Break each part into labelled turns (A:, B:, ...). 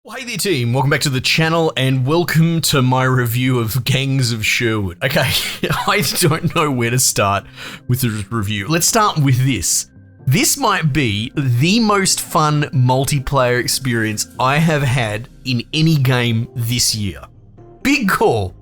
A: Well, hey there team, welcome back to the channel and welcome to my review of Gangs of Sherwood. Okay, I don't know where to start with the review. Let's start with this. This might be the most fun multiplayer experience I have had in any game this year. Big call.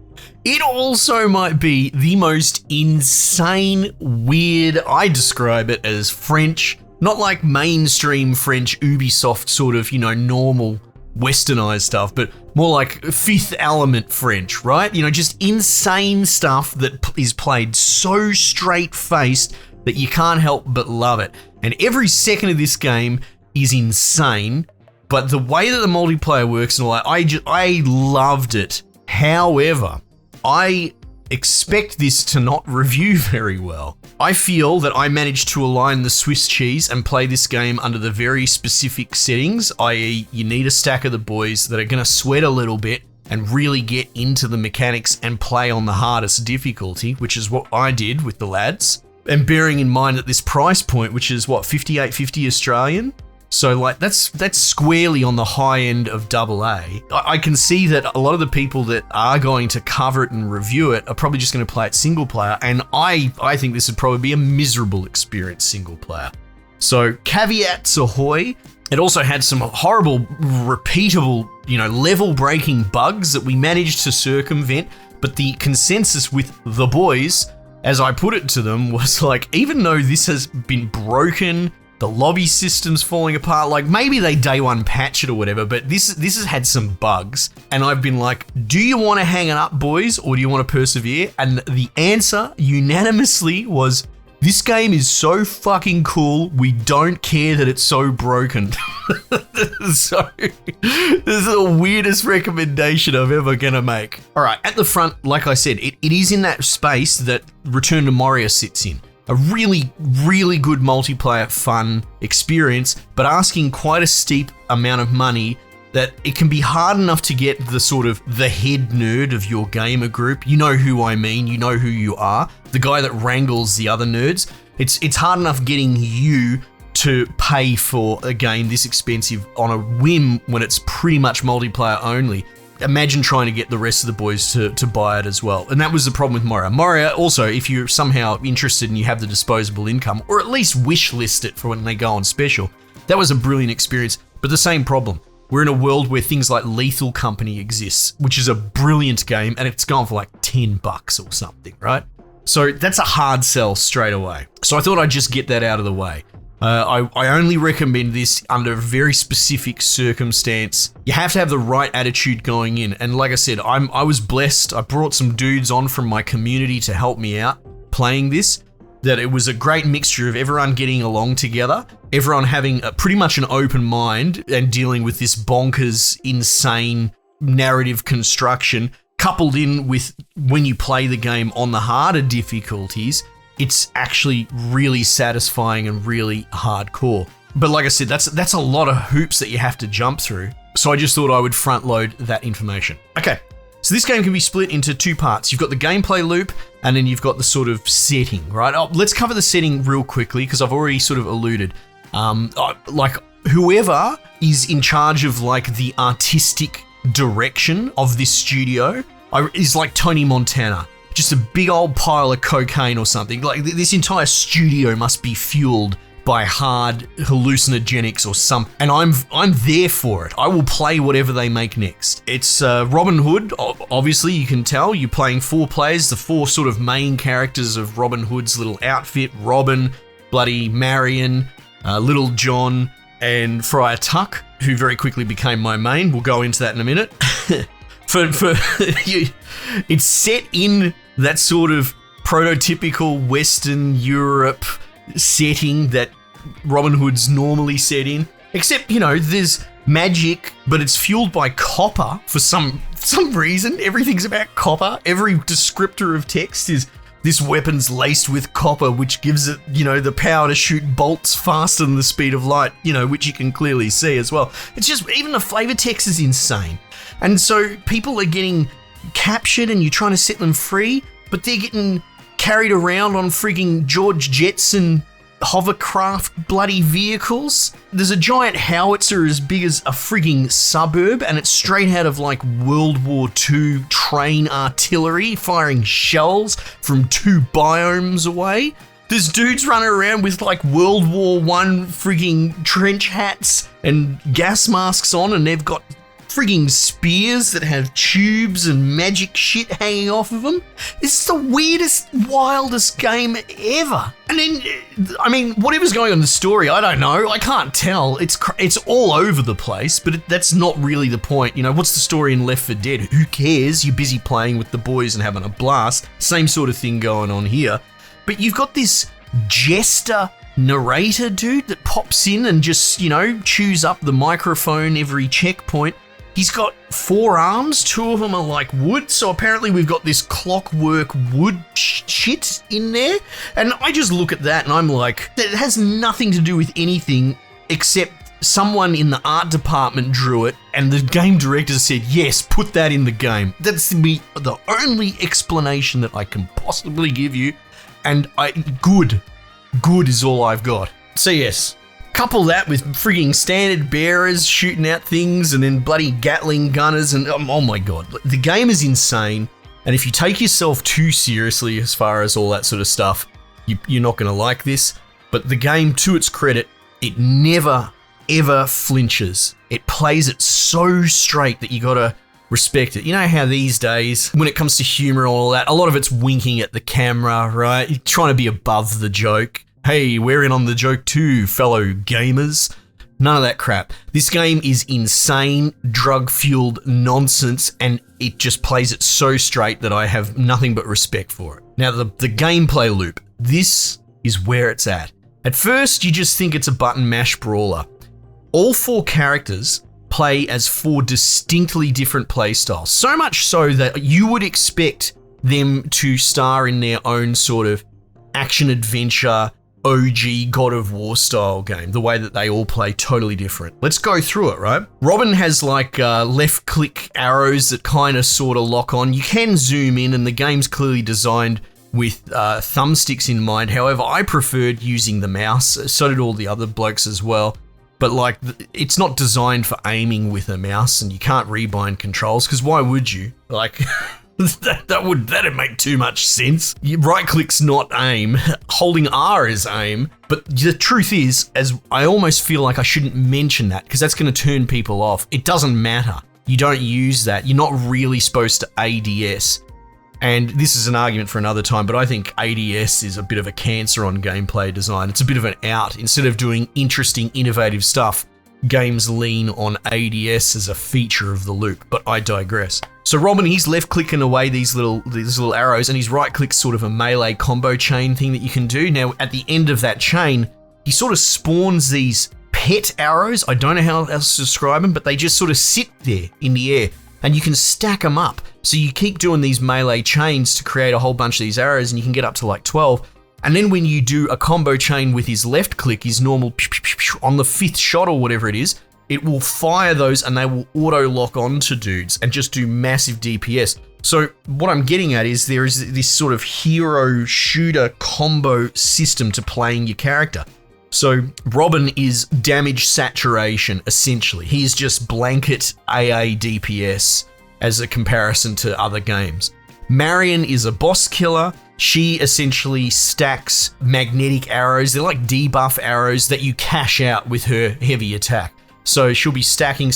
A: It also might be the most insane, weird, I describe it as French, not like mainstream French Ubisoft sort of, normal westernized stuff, but more like Fifth Element French, right? Just insane stuff that is played so straight-faced that you can't help but love it. And every second of this game is insane, but the way that the multiplayer works and all that, I loved it. However, I expect this to not review very well. I feel that I managed to align the Swiss cheese and play this game under the very specific settings, i.e. you need a stack of the boys that are going to sweat a little bit and really get into the mechanics and play on the hardest difficulty, which is what I did with the lads. And bearing in mind that this price point, which is what, $58.50 Australian? So that's squarely on the high end of AA. I can see that a lot of the people that are going to cover it and review it are probably just going to play it single player, and I think this would probably be a miserable experience single player. So caveats ahoy. It also had some horrible, repeatable, level-breaking bugs that we managed to circumvent, but the consensus with the boys, as I put it to them, was like, even though this has been broken, the lobby system's falling apart, like maybe they day one patch it or whatever, but this has had some bugs. And I've been like, do you want to hang it up, boys, or do you want to persevere? And the answer unanimously was, this game is so fucking cool, we don't care that it's so broken. So, this is the weirdest recommendation I've ever gonna make. All right, at the front, like I said, it is in that space that Return to Moria sits in. A really, really good multiplayer fun experience, but asking quite a steep amount of money that it can be hard enough to get the sort of the head nerd of your gamer group. You know who I mean, you know who you are, the guy that wrangles the other nerds. It's hard enough getting you to pay for a game this expensive on a whim when it's pretty much multiplayer only. Imagine trying to get the rest of the boys to buy it as well. And that was the problem with Moria. Moria, also, if you're somehow interested and you have the disposable income, or at least wish list it for when they go on special, that was a brilliant experience, but the same problem. We're in a world where things like Lethal Company exists, which is a brilliant game, and it's gone for like $10 or something, right? So that's a hard sell straight away. So I thought I'd just get that out of the way. I only recommend this under a very specific circumstance. You have to have the right attitude going in. And like I said, I was blessed. I brought some dudes on from my community to help me out playing this. That it was a great mixture of everyone getting along together, everyone having pretty much an open mind and dealing with this bonkers, insane narrative construction, coupled in with when you play the game on the harder difficulties, it's actually really satisfying and really hardcore. But like I said, that's a lot of hoops that you have to jump through. So I just thought I would front load that information. Okay, so this game can be split into two parts. You've got the gameplay loop, and then you've got the sort of setting, right? Let's cover the setting real quickly, because I've already sort of alluded. Like whoever is in charge of like the artistic direction of this studio is like Tony Montana. Just a big old pile of cocaine or something. Like this entire studio must be fueled by hard hallucinogenics or some, and I'm there for it. I will play whatever they make next. It's Robin Hood. Obviously, you can tell you're playing 4 players, the 4 sort of main characters of Robin Hood's little outfit: Robin, bloody Marion, Little John, and Friar Tuck, who very quickly became my main. We'll go into that in a minute. It's set in that sort of prototypical Western Europe setting that Robin Hood's normally set in. Except, there's magic, but it's fueled by copper for some reason. Everything's about copper. Every descriptor of text is this weapon's laced with copper, which gives it, the power to shoot bolts faster than the speed of light, which you can clearly see as well. It's just, even the flavor text is insane. And so people are getting captured and you're trying to set them free, but they're getting carried around on freaking George Jetson hovercraft bloody vehicles. There's a giant howitzer as big as a frigging suburb, and it's straight out of like World War II train artillery firing shells from 2 biomes away. There's dudes running around with like World War I frigging trench hats and gas masks on, and they've got frigging spears that have tubes and magic shit hanging off of them. This is the weirdest, wildest game ever. And then, I mean, whatever's going on in the story, I don't know. I can't tell. It's all over the place, but that's not really the point. You know, what's the story in Left 4 Dead? Who cares? You're busy playing with the boys and having a blast. Same sort of thing going on here. But you've got this jester narrator dude that pops in and just, you know, chews up the microphone every checkpoint. He's got 4 arms, 2 of them are like wood, so apparently we've got this clockwork wood shit in there. And I just look at that and I'm like, it has nothing to do with anything except someone in the art department drew it and the game director said, yes, put that in the game. That's the only explanation that I can possibly give you. And good is all I've got. So yes, couple that with frigging standard bearers shooting out things and then bloody Gatling gunners and oh my god, the game is insane. And if you take yourself too seriously as far as all that sort of stuff, you're not going to like this. But the game, to its credit, it never ever flinches. It plays it so straight that you got to respect it. You know how these days, when it comes to humor and all that, a lot of it's winking at the camera, right? You're trying to be above the joke. Hey, we're in on the joke too, fellow gamers. None of that crap. This game is insane, drug-fueled nonsense, and it just plays it so straight that I have nothing but respect for it. Now, the gameplay loop, this is where it's at. At first, you just think it's a button mash brawler. All 4 characters play as 4 distinctly different playstyles, so much so that you would expect them to star in their own sort of action-adventure, OG God of War style game, the way that they all play totally different. Let's go through it, right? Robin has like left click arrows that kind of sort of lock on. You can zoom in and the game's clearly designed with thumbsticks in mind. However, I preferred using the mouse. So did all the other blokes as well. But like, it's not designed for aiming with a mouse and you can't rebind controls because why would you? Like... That'd make too much sense. Right click's not aim, holding R is aim, but the truth is, as I almost feel like I shouldn't mention that because that's going to turn people off. It doesn't matter. You don't use that. You're not really supposed to ADS. And this is an argument for another time, but I think ADS is a bit of a cancer on gameplay design. It's a bit of an out. Instead of doing interesting, innovative stuff, games lean on ADS as a feature of the loop, but I digress. So Robin, he's left clicking away these little arrows and his right click's sort of a melee combo chain thing that you can do. Now at the end of that chain, he sort of spawns these pet arrows. I don't know how else to describe them, but they just sort of sit there in the air and you can stack them up. So you keep doing these melee chains to create a whole bunch of these arrows and you can get up to like 12. And then when you do a combo chain with his left click, his normal on the 5th shot or whatever it is, it will fire those and they will auto lock onto dudes and just do massive DPS. So what I'm getting at is there is this sort of hero shooter combo system to playing your character. So Robin is damage saturation, essentially. He's just blanket AA DPS as a comparison to other games. Marion is a boss killer. She essentially stacks magnetic arrows. They're like debuff arrows that you cash out with her heavy attack. So she'll be stacking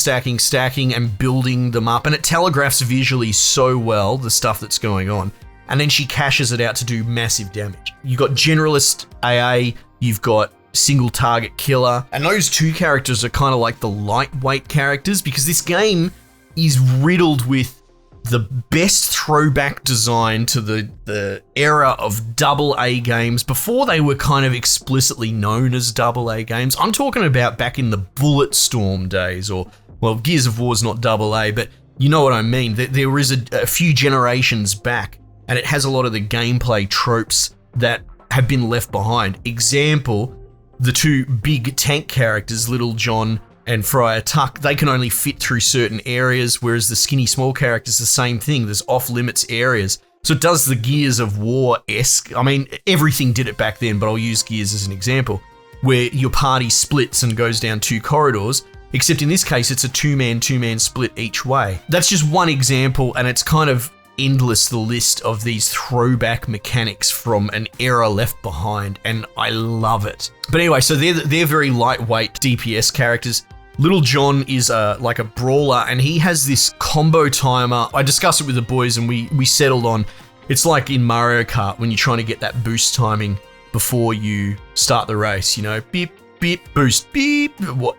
A: and building them up, and it telegraphs visually so well the stuff that's going on. And then she cashes it out to do massive damage. You've got generalist AA, you've got single target killer, and those 2 characters are kind of like the lightweight characters because this game is riddled with the best throwback design to the era of AA games before they were kind of explicitly known as AA games. I'm talking about back in the Bulletstorm days, or, well, Gears of War's not AA, but you know what I mean. There is a few generations back, and it has a lot of the gameplay tropes that have been left behind. Example, the 2 big tank characters, Little John and Friar Tuck, they can only fit through certain areas, whereas the skinny small characters, the same thing. There's off-limits areas. So it does the Gears of War-esque. I mean, everything did it back then, but I'll use Gears as an example, where your party splits and goes down 2 corridors, except in this case, it's a two-man split each way. That's just one example, and it's kind of endless, the list of these throwback mechanics from an era left behind, and I love it. But anyway, so they're very lightweight DPS characters. Little John is like a brawler, and he has this combo timer. I discussed it with the boys, and we settled on, it's like in Mario Kart when you're trying to get that boost timing before you start the race, you know, beep, beep, boost, beep. What?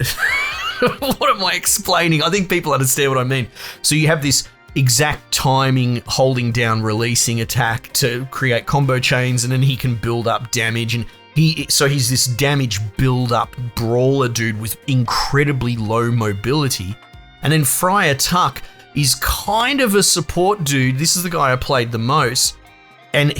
A: What am I explaining? I think people understand what I mean. So you have this exact timing, holding down, releasing attack to create combo chains, and then he can build up damage. And he's this damage build-up brawler dude with incredibly low mobility. And then Friar Tuck is kind of a support dude. This is the guy I played the most. And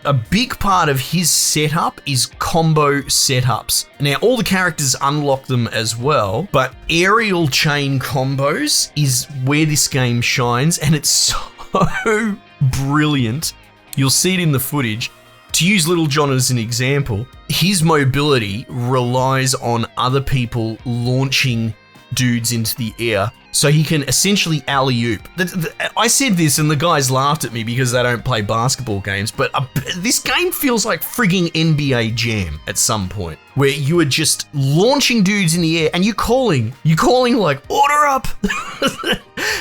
A: a big part of his setup is combo setups. Now, all the characters unlock them as well, but aerial chain combos is where this game shines, and it's so brilliant. You'll see it in the footage. To use Little John as an example, his mobility relies on other people launching dudes into the air, so he can essentially alley-oop. I said this and the guys laughed at me because they don't play basketball games, but this game feels like frigging NBA Jam at some point, where you are just launching dudes in the air and you're calling like, order up!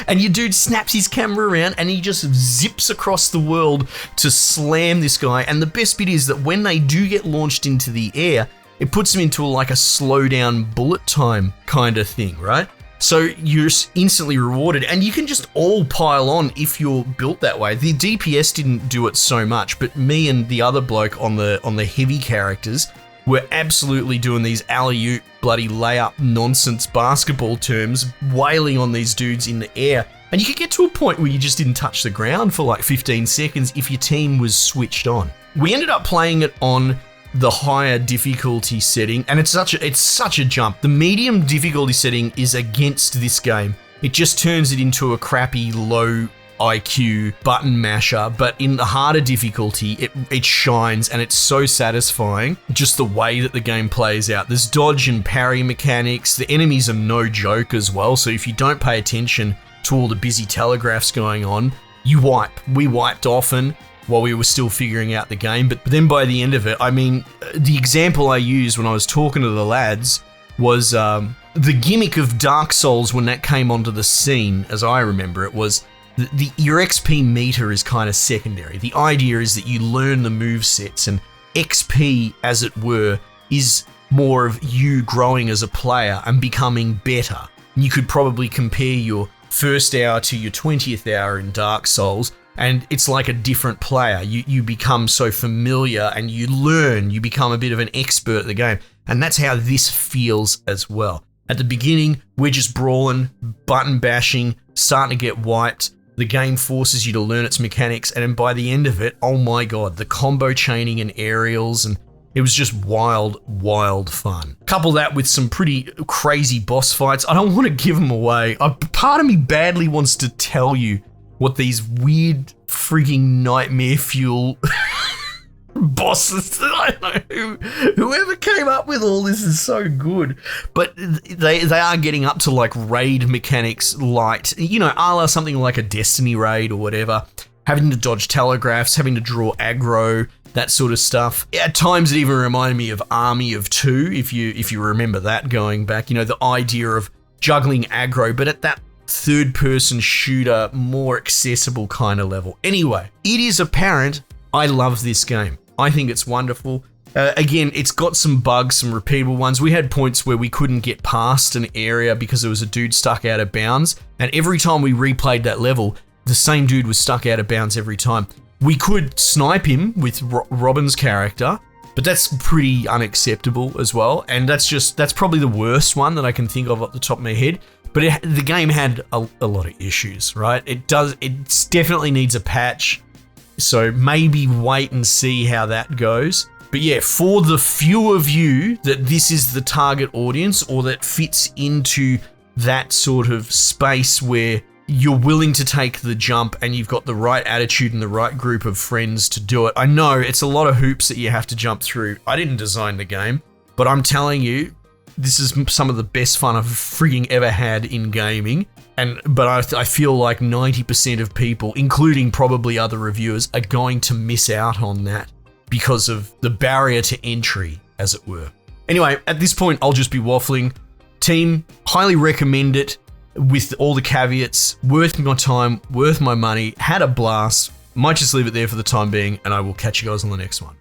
A: And your dude snaps his camera around and he just zips across the world to slam this guy. And the best bit is that when they do get launched into the air, it puts them into like a slow down bullet time kind of thing, right? So you're instantly rewarded, and you can just all pile on if you're built that way. The DPS didn't do it so much, but me and the other bloke on the heavy characters were absolutely doing these alley-oop bloody layup nonsense basketball terms, wailing on these dudes in the air. And you could get to a point where you just didn't touch the ground for like 15 seconds if your team was switched on. We ended up playing it on the higher difficulty setting, and it's such a jump. The medium difficulty setting is against this game. It just turns it into a crappy low IQ button masher, but in the harder difficulty, it shines, and it's so satisfying, just the way that the game plays out. There's dodge and parry mechanics. The enemies are no joke as well, so if you don't pay attention to all the busy telegraphs going on, you wipe. We wiped often while we were still figuring out the game, but then by the end of it, I mean, the example I used when I was talking to the lads was the gimmick of Dark Souls when that came onto the scene, as I remember it, was your XP meter is kind of secondary. The idea is that you learn the movesets, and XP, as it were, is more of you growing as a player and becoming better. You could probably compare your first hour to your 20th hour in Dark Souls, and it's like a different player. You become so familiar and you learn, you become a bit of an expert at the game. And that's how this feels as well. At the beginning, we're just brawling, button bashing, starting to get wiped. The game forces you to learn its mechanics, and then by the end of it, oh my god, the combo chaining and aerials, and it was just wild, wild fun. Couple that with some pretty crazy boss fights. I don't want to give them away. Part of me badly wants to tell you what these weird frigging nightmare fuel bosses, I don't know, whoever came up with all this is so good, but they are getting up to like raid mechanics light, you know, a la something like a Destiny raid or whatever, having to dodge telegraphs, having to draw aggro, that sort of stuff. At times it even reminded me of Army of Two, if you remember that going back, you know, the idea of juggling aggro, but at that third-person shooter, more accessible kind of level. Anyway, it is apparent I love this game. I think it's wonderful. Again, it's got some bugs, some repeatable ones. We had points where we couldn't get past an area because there was a dude stuck out of bounds, and every time we replayed that level, the same dude was stuck out of bounds every time. We could snipe him with Robin's character, but that's pretty unacceptable as well, and that's probably the worst one that I can think of off the top of my head. But the game had a lot of issues, right? It definitely needs a patch, so maybe wait and see how that goes. But yeah, for the few of you that this is the target audience, or that fits into that sort of space where you're willing to take the jump and you've got the right attitude and the right group of friends to do it. I know it's a lot of hoops that you have to jump through. I didn't design the game, but I'm telling you, this is some of the best fun I've frigging ever had in gaming. But I feel like 90% of people, including probably other reviewers, are going to miss out on that because of the barrier to entry, as it were. Anyway, at this point, I'll just be waffling. Team, highly recommend it with all the caveats. Worth my time, worth my money, had a blast. Might just leave it there for the time being, and I will catch you guys on the next one.